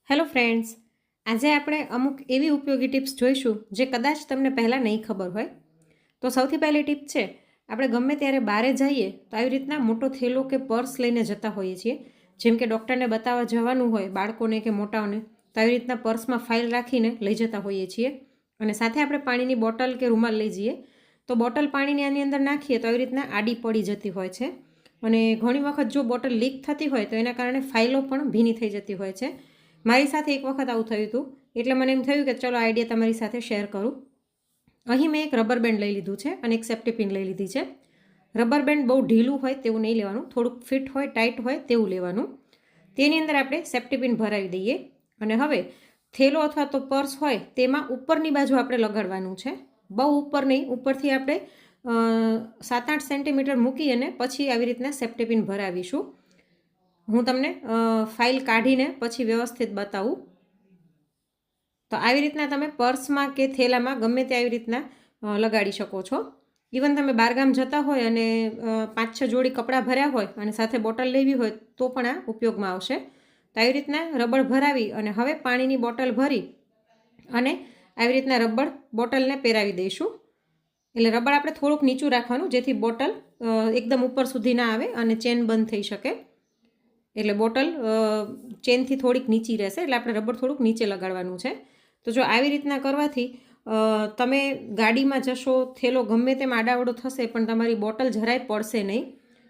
Hello friends, આજે આપણે અમુક એવી ઉપયોગી ટિપ્સ જોઈશું જે કદાચ તમને પહેલાં નહીં ખબર હોય. તો સૌથી પહેલી ટીપ છે, આપણે ગમે ત્યારે બહારે જઈએ તો આવી રીતના મોટો થેલો કે પર્સ લઈને જતા હોઈએ છીએ. જેમ કે ડૉક્ટરને બતાવવા જવાનું હોય બાળકોને કે મોટાઓને, તો આવી રીતના પર્સમાં ફાઇલ રાખીને લઈ જતા હોઈએ છીએ. અને સાથે આપણે પાણીની બોટલ કે રૂમાલ લઈ જઈએ તો બોટલ પાણીની આની અંદર નાખીએ તો આવી રીતના આડી પડી જતી હોય છે. અને ઘણી વખત જો બોટલ લીક થતી હોય તો એના કારણે ફાઇલો પણ ભીની થઈ જતી હોય છે. મારી સાથે એક વખત આવું થયું હતું, એટલે મને એમ થયું કે ચલો આઈડિયા તમારી સાથે શેર કરું. અહીં મેં એક રબર બેન્ડ લઈ લીધું છે અને એક સેફ્ટી પિન લઈ લીધી છે. રબર બેન્ડ બહુ ઢીલું હોય તેવું નહીં લેવાનું, થોડુંક ફિટ હોય ટાઈટ હોય તેવું લેવાનું. તેની અંદર આપણે સેફ્ટી પિન ભરાવી દઈએ અને હવે થેલો અથવા તો પર્સ હોય તેમાં ઉપરની બાજુ આપણે લગાડવાનું છે. બહુ ઉપર નહીં, ઉપરથી આપણે 7-8 સેન્ટીમીટર મૂકી અને પછી આવી રીતના સેફ્ટી પિન ભરાવીશું. હું તમને ફાઇલ કાઢીને પછી વ્યવસ્થિત બતાવું. તો આવી રીતના તમે પર્સમાં કે થેલામાં ગમે તે આવી રીતના લગાડી શકો છો. ઇવન તમે બહારગામ જતા હોય અને 5-6 જોડી કપડાં ભર્યા હોય અને સાથે બોટલ લેવી હોય તો પણ આ ઉપયોગમાં આવશે. તો આવી રીતના રબર ભરાવી અને હવે પાણીની બોટલ ભરી અને આવી રીતના રબર બોટલને પહેરાવી દઈશું. એટલે રબર આપણે થોડુંક નીચું રાખવાનું જેથી બોટલ એકદમ ઉપર સુધી ના આવે અને ચેન બંધ થઈ શકે. એટલે બોટલ ચેનથી થોડીક નીચી રહેશે, એટલે આપણે રબર થોડુંક નીચે લગાડવાનું છે. તો જો આવી રીતના કરવાથી તમે ગાડીમાં જશો, થેલો ગમે તેમ આડાવડો થશે પણ તમારી બોટલ જરાય પડશે નહીં.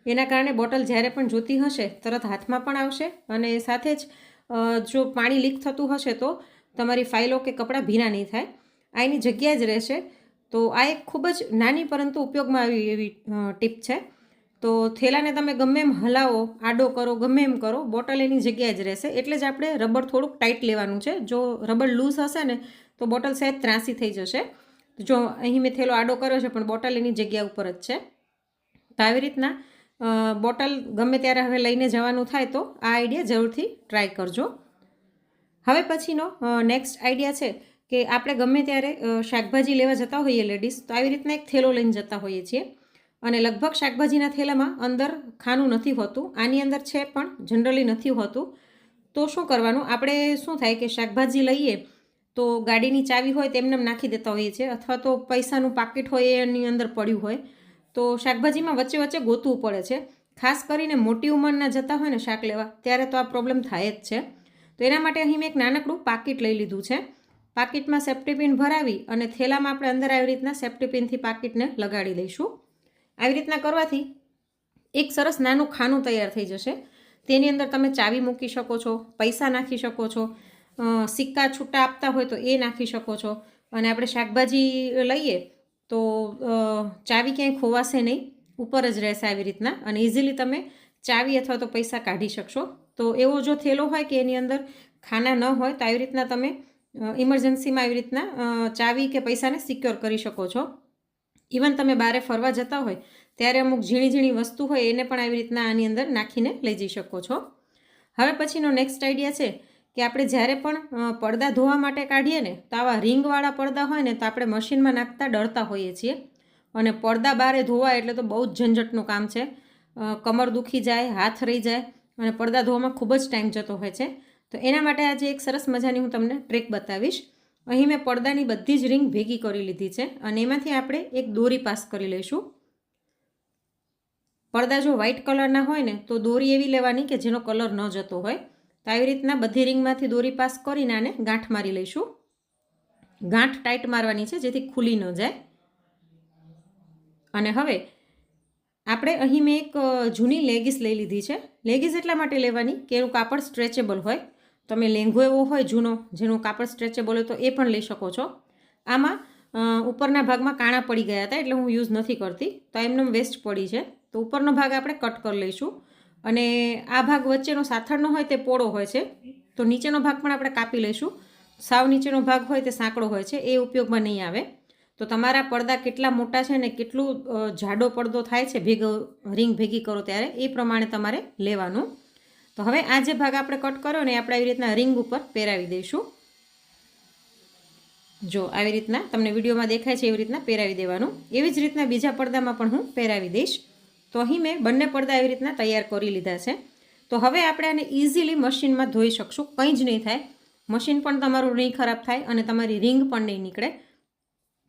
એના કારણે બોટલ જ્યારે પણ જોતી હશે તરત હાથમાં પણ આવશે અને સાથે જ જો પાણી લીક થતું હશે તો તમારી ફાઇલો કે કપડાં ભીના નહીં થાય, આ એની જગ્યા જ રહેશે. તો આ એક ખૂબ જ નાની પરંતુ ઉપયોગમાં આવી એવી ટીપ છે. તો થેલાને તમે ગમે એમ હલાવો, આડો કરો, ગમે એમ કરો, બોટલ એની જગ્યાએ જ રહેશે. એટલે જ આપણે રબર થોડુંક ટાઈટ લેવાનું છે. જો રબર લૂઝ હશે ને તો બોટલ સહેજ ત્રાંસી થઈ જશે. જો અહીં મેં થેલો આડો કર્યો છે પણ બોટલ એની જગ્યા ઉપર જ છે. તો આવી રીતના બોટલ ગમે ત્યારે હવે લઈને જવાનું થાય તો આ આઈડિયા જરૂરથી ટ્રાય કરજો. હવે પછીનો નેક્સ્ટ આઈડિયા છે કે આપણે ગમે ત્યારે શાકભાજી લેવા જતા હોઈએ લેડીઝ, તો આવી રીતના એક થેલો લઈને જતા હોઈએ છીએ અને લગભગ શાકભાજીના થેલામાં અંદર ખાનું નથી હોતું. આની અંદર છે પણ જનરલી નથી હોતું. તો શું કરવાનું, આપણે શું થાય કે શાકભાજી લઈએ તો ગાડીની ચાવી હોય તેમને નાખી દેતા હોઈએ છીએ અથવા તો પૈસાનું પાકીટ હોય એની અંદર પડ્યું હોય તો શાકભાજીમાં વચ્ચે વચ્ચે ગોતવું પડે છે. ખાસ કરીને મોટી ઉંમરના જતા હોય ને શાક લેવા ત્યારે તો આ પ્રોબ્લેમ થાય જ છે. તો એના માટે અહીં મેં એક નાનકડું પાકીટ લઈ લીધું છે. પાકીટમાં સેફ્ટી પિન ભરાવી અને થેલામાં આપણે અંદર આવી રીતના સેફ્ટી પિનથી પાકીટને લગાડી દઈશું. આવી રીતના કરવાથી એક સરસ નાનું ખાનું તૈયાર થઈ જશે. તેની અંદર તમે ચાવી મૂકી શકો છો, પૈસા નાખી શકો છો, સિક્કા છૂટા આપતા હોય તો એ નાખી શકો છો. અને આપણે શાકભાજી લઈએ તો ચાવી ક્યાંય ખોવાશે નહીં, ઉપર જ રહેશે આવી રીતના અને ઇઝીલી તમે ચાવી અથવા તો પૈસા કાઢી શકશો. તો એવો જો થેલો હોય કે એની અંદર ખાના ન હોય તો આવી રીતના તમે ઇમરજન્સીમાં આવી રીતના ચાવી કે પૈસાને સિક્યોર કરી શકો છો. ઇવન તમે બહારે ફરવા જતા હોય ત્યારે અમુક ઝીણી ઝીણી વસ્તુ હોય એને પણ આવી રીતના આની અંદર નાખીને લઈ જઈ શકો છો. હવે પછીનો નેક્સ્ટ આઈડિયા છે કે આપણે જ્યારે પણ પડદા ધોવા માટે કાઢીએ ને તો આવા રિંગવાળા પડદા હોય ને તો આપણે મશીનમાં નાખતા ડરતા હોઈએ છીએ અને પડદા બારે ધોવા એટલે તો બહુ જ ઝંઝટનું કામ છે. કમર દુખી જાય, હાથ રહી જાય અને પડદા ધોવામાં ખૂબ જ ટાઈમ જતો હોય છે. તો એના માટે આજે એક સરસ મજાની હું તમને ટ્રીક બતાવીશ. અહીં મેં પડદાની બધી જ રિંગ ભેગી કરી લીધી છે અને એમાંથી આપણે એક દોરી પાસ કરી લઈશું. પડદા જો વ્હાઇટ કલરના હોય ને તો દોરી એવી લેવાની કે જેનો કલર ન જતો હોય. તો આવી રીતના બધી રિંગમાંથી દોરી પાસ કરીને આને ગાંઠ મારી લઈશું. ગાંઠ ટાઈટ મારવાની છે જેથી ખુલી ન જાય. અને હવે આપણે અહીં મેં એક જૂની લેગીસ લઈ લીધી છે. લેગીસ એટલા માટે લેવાની કે એનું કાપડ સ્ટ્રેચેબલ હોય. તમે લેંઘો એવો હોય જૂનો જેનું કાપડ સ્ટ્રેચેબલ હોય તો એ પણ લઈ શકો છો. આમાં ઉપરના ભાગમાં કાણા પડી ગયા હતા એટલે હું યુઝ નથી કરતી, તો એમને વેસ્ટ પડી છે. તો ઉપરનો ભાગ આપણે કટ કરી લઈશું અને આ ભાગ વચ્ચેનો સાથળનો હોય તે પોળો હોય છે તો નીચેનો ભાગ પણ આપણે કાપી લઈશું. સાવ નીચેનો ભાગ હોય તે સાંકડો હોય છે, એ ઉપયોગમાં નહીં આવે. તો તમારા પડદા કેટલા મોટા છે ને કેટલું જાડો પડદો થાય છે ભેગો રિંગ ભેગી કરો ત્યારે એ પ્રમાણે તમારે લેવાનું. તો હવે આ જે ભાગ આપણે કટ કર્યો ને આપણે આવી રીતના રિંગ ઉપર પહેરાવી દઈશું. જો આવી રીતના તમને વિડીયોમાં દેખાય છે એવી રીતના પહેરાવી દેવાનું. એવી જ રીતના બીજા પડદામાં પણ હું પહેરાવી દઈશ. તો અહીં મેં બંને પડદા એવી રીતના તૈયાર કરી લીધા છે. તો હવે આપણે આને ઇઝીલી મશીનમાં ધોઈ શકશું, કંઈ જ નહીં થાય. મશીન પણ તમારું નહીં ખરાબ થાય અને તમારી રિંગ પણ નહીં નીકળે.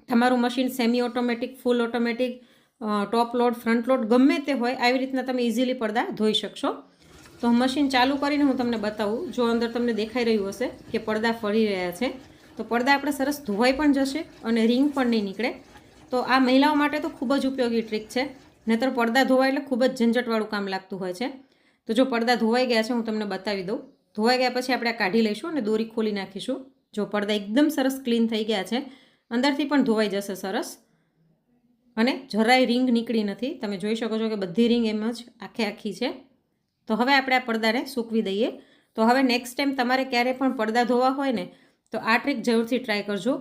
તમારું મશીન સેમી ઓટોમેટિક, ફૂલ ઓટોમેટિક, ટોપ લોડ, ફ્રન્ટ લોડ ગમે તે હોય, આવી રીતના તમે ઇઝીલી પડદા ધોઈ શકશો. તો મશીન ચાલુ કરીને હું તમને બતાવું. જો અંદર તમને દેખાઈ રહ્યું હશે કે પડદા ફરી રહ્યા છે, તો પડદા આપણે સરસ ધોવાઈ પણ જશે અને રિંગ પણ નહીં નીકળે. તો આ મહિલાઓ માટે તો ખૂબ જ ઉપયોગી ટ્રીક છે. નહીંતર પડદા ધોવાય એટલે ખૂબ જ ઝંઝટવાળું કામ લાગતું હોય છે. તો જો પડદા ધોવાઈ ગયા છે, હું તમને બતાવી દઉં. ધોવાઈ ગયા પછી આપણે કાઢી લઈશું અને દોરી ખોલી નાખીશું. જો પડદા એકદમ સરસ ક્લીન થઈ ગયા છે, અંદરથી પણ ધોવાઈ જશે સરસ અને જરાય રિંગ નીકળી નથી. તમે જોઈ શકો છો કે બધી રિંગ એમ જ આખી છે. તો હવે આપણે આ પડદાને સૂકવી દઈએ. તો હવે નેક્સ્ટ ટાઈમ તમારે ક્યારે પણ પડદા ધોવા હોય ને, તો આ ટ્રીક જરૂરથી ટ્રાય કરજો.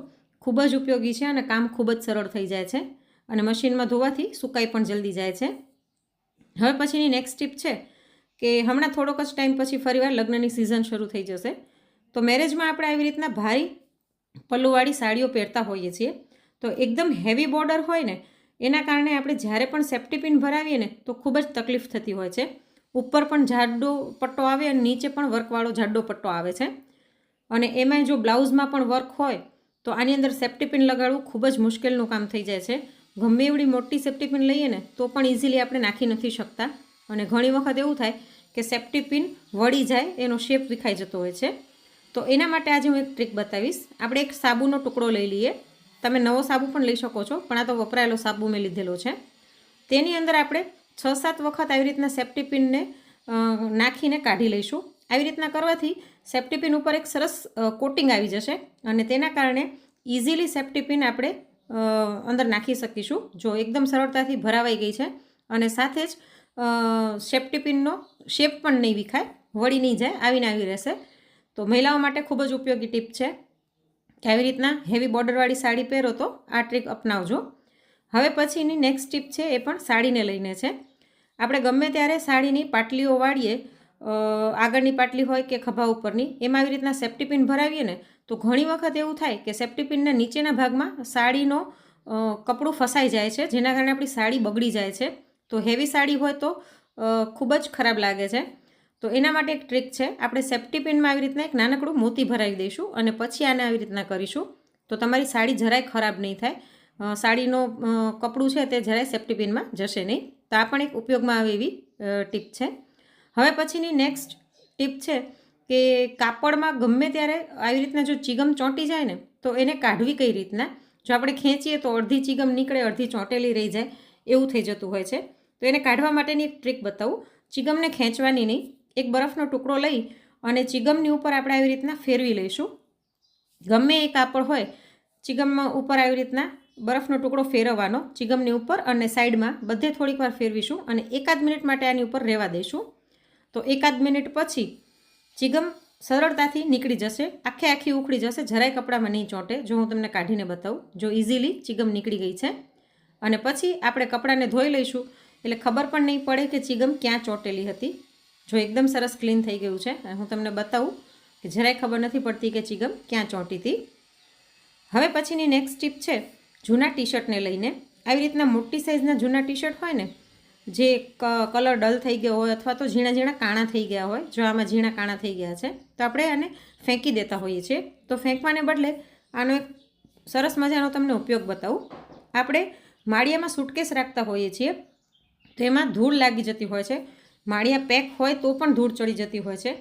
ખૂબ જ ઉપયોગી છે અને કામ ખૂબ જ સરળ થઈ જાય છે અને મશીનમાં ધોવાથી સુકાઈ પણ જલ્દી જાય છે. હવે પછીની નેક્સ્ટ ટીપ છે કે હમણાં થોડોક જ ટાઈમ પછી ફરીવાર લગ્નની સિઝન શરૂ થઈ જશે. તો મેરેજમાં આપણે આવી રીતના ભારી પલ્લુવાળી સાડીઓ પહેરતા હોઈએ છીએ. તો એકદમ હેવી બોર્ડર હોય ને, એના કારણે આપણે જ્યારે પણ સેફ્ટી પિન ભરાવીએ ને તો ખૂબ જ તકલીફ થતી હોય છે. ઉપર પણ જાડો પટ્ટો આવે અને નીચે પણ વર્કવાળો જાડો પટ્ટો આવે છે. અને એમાં જો બ્લાઉઝમાં પણ વર્ક હોય તો આની અંદર સેફ્ટી પિન લગાડવું ખૂબ જ મુશ્કેલનું કામ થઈ જાય છે. ગમે એવડી મોટી સેફ્ટી પિન લઈએ ને તો પણ ઇઝીલી આપણે નાખી નથી શકતા અને ઘણી વખત એવું થાય કે સેફ્ટી પિન વળી જાય, એનો શેપ વિખાઈ જતો હોય છે. તો એના માટે આજે હું એક ટ્રીક બતાવીશ. આપણે એક સાબુનો ટુકડો લઈ લઈએ. તમે નવો સાબુ પણ લઈ શકો છો, પણ આ તો વપરાયેલો સાબુ મેં લીધેલો છે. તેની અંદર આપણે 6-7 વખત આવી રીતના સેફ્ટી પિનને નાખીને કાઢી લઈશું. આવી રીતના કરવાથી સેફ્ટી પિન ઉપર એક સરસ કોટિંગ આવી જશે અને તેના કારણે ઇઝીલી સેફ્ટી પિન આપણે અંદર નાખી શકીશું. જો એકદમ સરળતાથી ભરાવાઈ ગઈ છે અને સાથે જ સેફ્ટી પિનનો શેપ પણ નહીં વિખાય, વળી નહીં જાય, આવીને આવી રહેશે. તો મહિલાઓ માટે ખૂબ જ ઉપયોગી ટીપ છે કે આવી રીતના હેવી બોર્ડરવાળી સાડી પહેરો તો આ ટ્રીક અપનાવજો. હવે પછીની નેક્સ્ટ ટીપ છે, એ પણ સાડીને લઈને છે. આપણે ગમે ત્યારે સાડીની પાટલીઓ વાળીએ, આગળની પાટલી હોય કે ખભા ઉપરની, એમાં આવી રીતના સેફ્ટી પિન ભરાવીએ ને તો ઘણી વખત એવું થાય કે સેફ્ટી પિનના નીચેના ભાગમાં સાડીનો કપડું ફસાઈ જાય છે, જેના કારણે આપણી સાડી બગડી જાય છે. તો હેવી સાડી હોય તો ખૂબ જ ખરાબ લાગે છે. તો એના માટે એક ટ્રીક છે. આપણે સેફ્ટી પિનમાં આવી રીતના એક નાનકડું મોતી ભરાવી દઈશું અને પછી આને આવી રીતના કરીશું તો તમારી સાડી જરાય ખરાબ નહીં થાય. સાડીનો કપડું છે તે જરાય સેફ્ટી પિનમાં જશે નહીં. તો આ પણ એક ઉપયોગમાં આવે એવી ટીપ છે. હવે પછીની નેક્સ્ટ ટીપ છે કે કાપડમાં ગમે ત્યારે આવી રીતના જો ચીગમ ચોંટી જાય ને તો એને કાઢવી કઈ રીતના. જો આપણે ખેંચીએ તો અડધી ચીગમ નીકળે, અડધી ચોંટેલી રહી જાય, એવું થઈ જતું હોય છે. તો એને કાઢવા માટેની એક ટ્રીક બતાવું. ચીગમને ખેંચવાની નહીં, એક બરફનો ટુકડો લઈ અને ચીગમની ઉપર આપણે આવી રીતના ફેરવી લઈશું. ગમે એ કાપડ હોય, ચીગમમાં ઉપર આવી રીતના બરફનો ટુકડો ફેરવવાનો ચીગમની ઉપર અને સાઈડમાં બધે થોડીક વાર ફેરવીશું અને 1-8 મિનિટ માટે આની ઉપર રહેવા દઈશું. તો 1-8 મિનિટ પછી ચીગમ સરળતાથી નીકળી જશે, આખી ઉખડી જશે, જરાય કપડામાં નહીં ચોંટે. જો હું તમને કાઢીને બતાવું, જો ઇઝીલી ચીગમ નીકળી ગઈ છે. અને પછી આપણે કપડાને ધોઈ લઈશું એટલે ખબર પણ નહીં પડે કે ચીગમ ક્યાં ચોંટેલી હતી. જો એકદમ સરસ ક્લીન થઈ ગયું છે. હું તમને બતાવું કે જરાય ખબર નથી પડતી કે ચીગમ ક્યાં ચોંટી હતી. હવે પછીની નેક્સ્ટ ટીપ છે જૂના ટી શર્ટને લઈને. આવી રીતના મોટી સાઇઝના જૂના ટી શર્ટ હોય ને, જે કલર ડલ થઈ ગયો હોય અથવા તો ઝીણા કાણા થઈ ગયા હોય, જો આમાં ઝીણા કાણા થઈ ગયા છે તો આપણે આને ફેંકી દેતા હોઈએ છીએ. તો ફેંકવાને બદલે આનો એક સરસ મજાનો તમને ઉપયોગ બતાવું. આપણે માળિયામાં સૂટકેસ રાખતા હોઈએ છીએ તો એમાં ધૂળ લાગી જતી હોય છે. માળિયા પેક હોય તો પણ ધૂળ ચડી જતી હોય છે.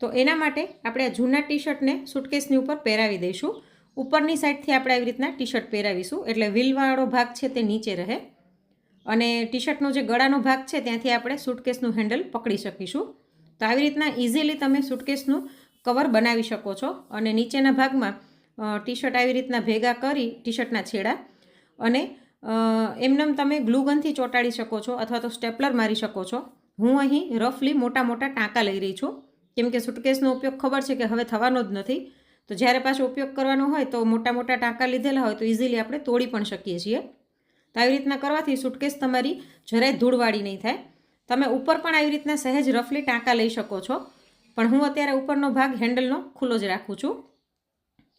તો એના માટે આપણે આ જૂના ટી શર્ટને સૂટકેસની ઉપર પહેરાવી દઈશું. ઉપરની સાઈડથી આપણે આવી રીતના ટી શર્ટ પહેરાવીશું એટલે વ્હીલવાળો ભાગ છે તે નીચે રહે અને ટી શર્ટનો જે ગળાનો ભાગ છે ત્યાંથી આપણે સૂટકેસનું હેન્ડલ પકડી શકીશું. તો આવી રીતના ઇઝીલી તમે સૂટકેસનું કવર બનાવી શકો છો અને નીચેના ભાગમાં ટી શર્ટ આવી રીતના ભેગા કરી ટી શર્ટના છેડા અને એમનેમ તમે ગ્લુગનથી ચોંટાડી શકો છો અથવા તો સ્ટેપલર મારી શકો છો. હું અહીં રફલી મોટા ટાંકા લઈ રહી છું કેમ કે સૂટકેસનો ઉપયોગ ખબર છે કે હવે થવાનો જ નથી. તો જ્યારે પાછો ઉપયોગ કરવાનો હોય તો મોટા ટાંકા લીધેલા હોય તો ઇઝીલી આપણે તોડી પણ શકીએ છીએ. તો આવી રીતના કરવાથી સૂટકેસ તમારી જરાય ધૂળવાળી નહીં થાય. તમે ઉપર પણ આવી રીતના સહેજ રફલી ટાંકા લઈ શકો છો, પણ હું અત્યારે ઉપરનો ભાગ હેન્ડલનો ખુલ્લો જ રાખું છું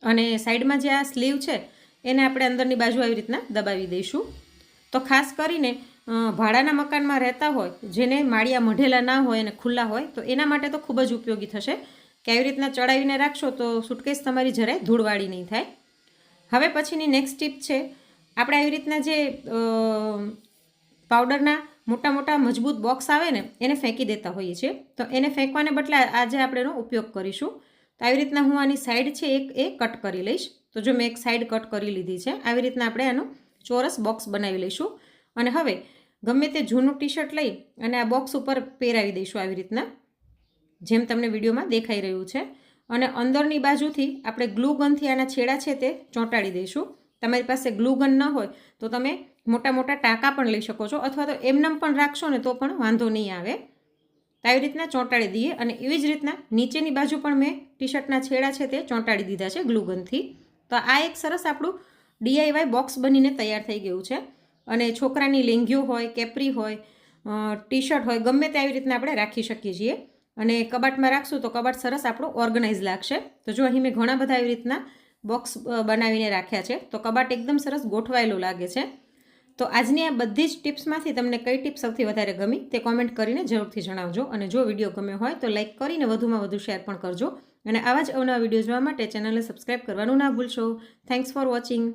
અને સાઈડમાં જે આ સ્લીવ છે એને આપણે અંદરની બાજુ આવી રીતના દબાવી દઈશું. તો ખાસ કરીને ભાડાના મકાનમાં રહેતા હોય, જેને માળિયા મઢેલા ના હોય અને ખુલ્લા હોય, તો એના માટે તો ખૂબ જ ઉપયોગી થશે. કે આવી રીતના ચડાવીને રાખશો તો સુટકેસ તમારી જરાય ધૂળવાળી નહીં થાય. હવે પછીની નેક્સ્ટ ટીપ છે, આપણે આવી રીતના જે પાવડરના મોટા મોટા મજબૂત બોક્સ આવે ને એને ફેંકી દેતા હોઈએ છીએ. તો એને ફેંકવાને બદલે આજે આપણે એનો ઉપયોગ કરીશું. તો આવી રીતના હું આની સાઈડ છે એ કટ કરી લઈશ. તો જો મેં એક સાઈડ કટ કરી લીધી છે. આવી રીતના આપણે આનું ચોરસ બોક્સ બનાવી લઈશું. અને હવે ગમે તે જૂનું ટી શર્ટ લઈ અને આ બોક્સ ઉપર પહેરાવી દઈશું આવી રીતના, જેમ તમને વિડીયોમાં દેખાઈ રહ્યું છે. અને અંદરની બાજુથી આપણે ગ્લુ ગનથી આના છેડા છે તે ચોંટાડી દઈશું. તમારી પાસે ગ્લુ ગન ન હોય તો તમે મોટા મોટા ટાંકા પણ લઈ શકો છો, અથવા તો એમનેમ પણ રાખશો ને તો પણ વાંધો નહીં આવે. તો આવી રીતના ચોંટાડી દઈએ. અને એવી જ રીતના નીચેની બાજુ પણ મેં ટી શર્ટના છેડા છે તે ચોંટાડી દીધા છે ગ્લુ ગનથી. તો આ એક સરસ આપણું DIY બોક્સ બનીને તૈયાર થઈ ગયું છે. અને છોકરાની લેંઘીઓ હોય, કેપરી હોય, ટી શર્ટ હોય, ગમે તે આવી રીતના આપણે રાખી શકીએ છીએ. અને કબાટમાં રાખશું તો કબાટ સરસ આપણું ઓર્ગનાઇઝ લાગશે. તો જો અહીં મેં ઘણા બધા આવી રીતના બોક્સ બનાવીને રાખ્યા છે, તો કબાટ એકદમ સરસ ગોઠવાયેલું લાગે છે. તો આજની આ બધી જ ટિપ્સમાંથી તમને કઈ ટિપ્સ સૌથી વધારે ગમી તે કોમેન્ટ કરીને જરૂરથી જણાવજો. અને જો વિડીયો ગમ્યો હોય તો લાઇક કરીને વધુમાં વધુ શેર પણ કરજો. અને આવા જ અવનવા વિડીયો જોવા માટે ચેનલને સબસ્ક્રાઈબ કરવાનું ના ભૂલશો. Thanks for watching.